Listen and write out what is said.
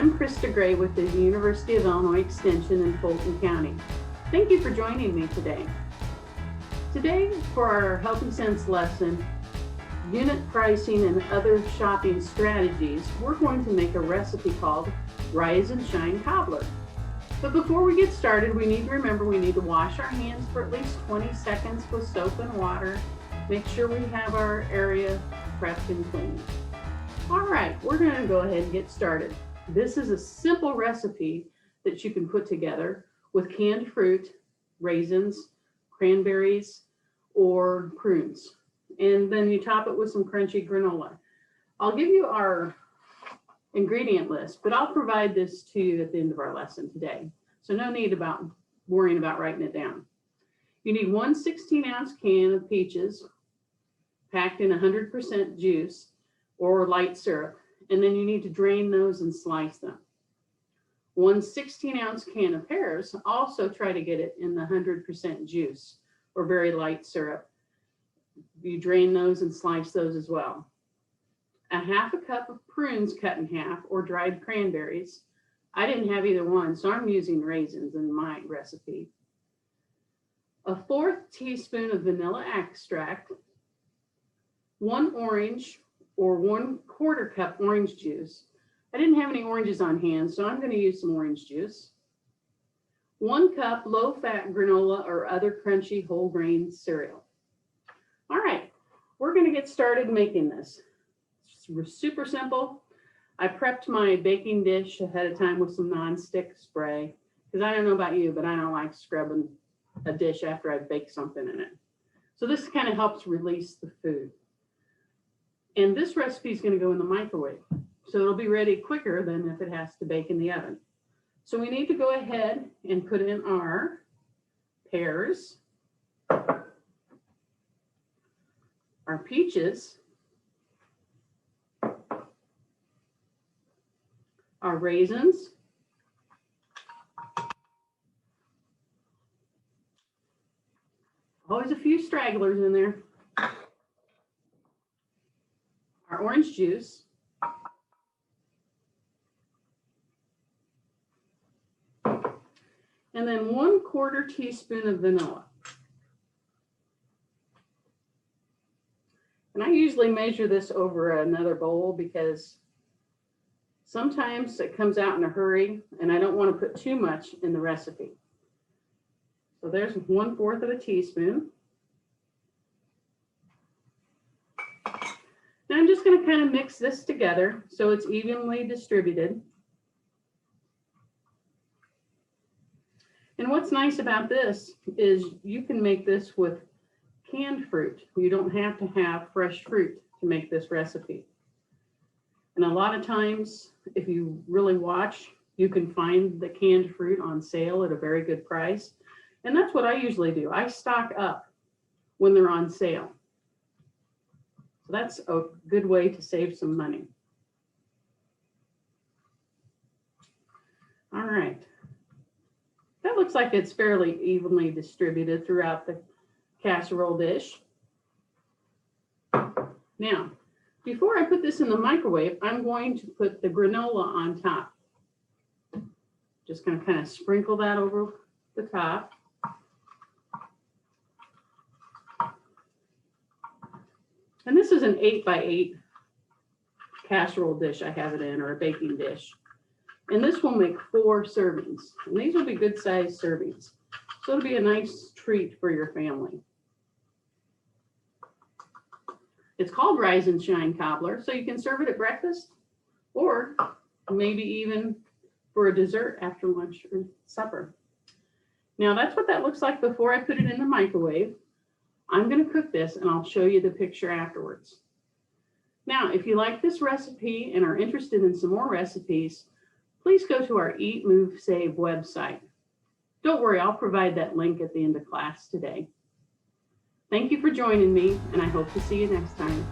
I'm Krista Gray with the University of Illinois Extension in Fulton County. Thank you for joining me today. Today, for our Healthy Sense lesson, Unit Pricing and Other Shopping Strategies, we're going to make a recipe called Rise and Shine Cobbler. But before we get started, we need to remember we need to wash our hands for at least 20 seconds with soap and water. Make sure we have our area prepped and clean. All right, we're going to go ahead and get started. This is a simple recipe that you can put together with canned fruit, raisins, cranberries, or prunes. And then you top it with some crunchy granola. I'll give you our ingredient list, but I'll provide this to you at the end of our lesson today. So no need about worrying about writing it down. You need 1 16-ounce can of peaches packed in 100% juice or light syrup, and then you need to drain those and slice them. 1 16-ounce can of pears, also try to get it in the 100% juice or very light syrup. You drain those and slice those as well. 1/2 cup of prunes cut in half or dried cranberries. I didn't have either one, so I'm using raisins in my recipe. 1/4 teaspoon of vanilla extract. 1 orange or 1/4 cup orange juice. I didn't have any oranges on hand, so I'm going to use some orange juice. 1 cup low-fat granola or other crunchy whole grain cereal. All right, we're going to get started making this. It's super simple. I prepped my baking dish ahead of time with some non-stick spray, because I don't know about you, but I don't like scrubbing a dish after I've baked something in it. So this kind of helps release the food. And this recipe is going to go in the microwave, so it'll be ready quicker than if it has to bake in the oven. So we need to go ahead and put in our pears, our peaches, our raisins, always a few stragglers in there, our orange juice, and then 1/4 teaspoon of vanilla. And I usually measure this over another bowl because sometimes it comes out in a hurry and I don't want to put too much in the recipe. So there's 1/4 teaspoon. Now I'm just going to kind of mix this together so it's evenly distributed. And what's nice about this is you can make this with canned fruit. You don't have to have fresh fruit to make this recipe. And a lot of times, if you really watch, you can find the canned fruit on sale at a very good price. And that's what I usually do. I stock up when they're on sale. So that's a good way to save some money. All right. That looks like it's fairly evenly distributed throughout the casserole dish. Now, before I put this in the microwave, I'm going to put the granola on top. Just going to kind of sprinkle that over the top. And this is an 8x8 casserole dish I have it in, or a baking dish. And this will make 4 servings. And these will be good sized servings. So it'll be a nice treat for your family. It's called Rise and Shine Cobbler, so you can serve it at breakfast or maybe even for a dessert after lunch or supper. Now that's what that looks like before I put it in the microwave. I'm going to cook this and I'll show you the picture afterwards. Now, if you like this recipe and are interested in some more recipes, please go to our Eat, Move, Save website. Don't worry, I'll provide that link at the end of class today. Thank you for joining me, and I hope to see you next time.